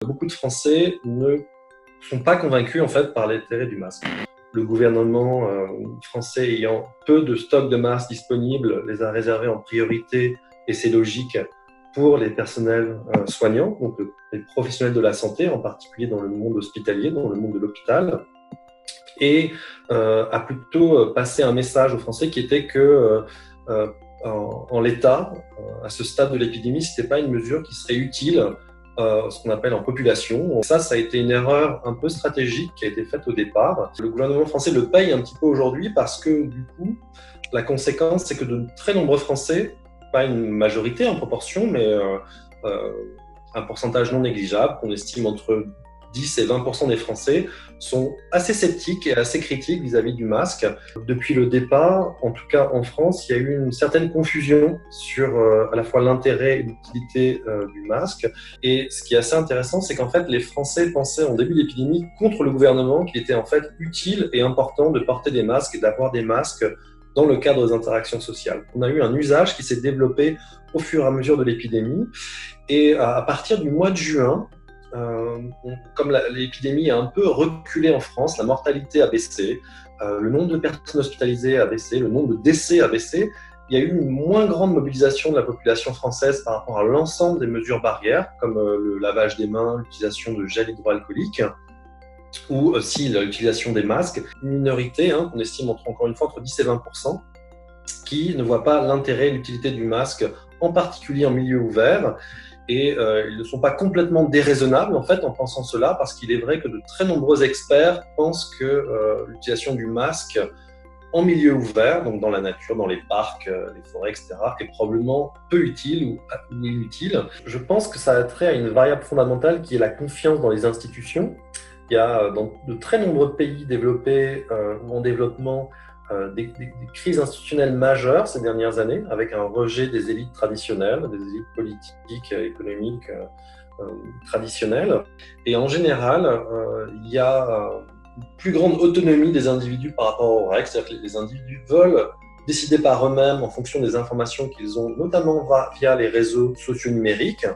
Beaucoup de Français ne sont pas convaincus en fait par l'intérêt du masque. Le gouvernement français ayant peu de stocks de masques disponibles les a réservés en priorité, et c'est logique, pour les personnels soignants, donc les professionnels de la santé, en particulier dans le monde hospitalier, dans le monde de l'hôpital, et a plutôt passé un message aux Français qui était que en l'état, à ce stade de l'épidémie, ce n'était pas une mesure qui serait utile, ce qu'on appelle en population. Ça a été une erreur un peu stratégique qui a été faite au départ. Le gouvernement français le paye un petit peu aujourd'hui parce que du coup, la conséquence, c'est que de très nombreux Français, pas une majorité en proportion, mais un pourcentage non négligeable, qu'on estime entre 10 et 20% des Français, sont assez sceptiques et assez critiques vis-à-vis du masque. Depuis le départ, en tout cas en France, il y a eu une certaine confusion sur à la fois l'intérêt et l'utilité du masque. Et ce qui est assez intéressant, c'est qu'en fait, les Français pensaient en début d'épidémie contre le gouvernement qu'il était en fait utile et important de porter des masques et d'avoir des masques dans le cadre des interactions sociales. On a eu un usage qui s'est développé au fur et à mesure de l'épidémie. Et à partir du mois de juin, comme l'épidémie a un peu reculé en France, la mortalité a baissé, le nombre de personnes hospitalisées a baissé, le nombre de décès a baissé. Il y a eu une moins grande mobilisation de la population française par rapport à l'ensemble des mesures barrières, comme le lavage des mains, l'utilisation de gel hydroalcoolique, ou aussi l'utilisation des masques. Une minorité, qu'on estime encore une fois entre 10 et 20%, qui ne voit pas l'intérêt et l'utilité du masque, en particulier en milieu ouvert. Et ils ne sont pas complètement déraisonnables en fait en pensant cela, parce qu'il est vrai que de très nombreux experts pensent que l'utilisation du masque en milieu ouvert, donc dans la nature, dans les parcs, les forêts, etc., est probablement peu utile ou inutile. Je pense que ça a trait à une variable fondamentale qui est la confiance dans les institutions. Il y a dans de très nombreux pays développés ou en développement des crises institutionnelles majeures ces dernières années, avec un rejet des élites traditionnelles, des élites politiques, économiques traditionnelles. Et en général, il y a une plus grande autonomie des individus par rapport aux règles, c'est-à-dire que les individus veulent décider par eux-mêmes en fonction des informations qu'ils ont, notamment via les réseaux sociaux numériques.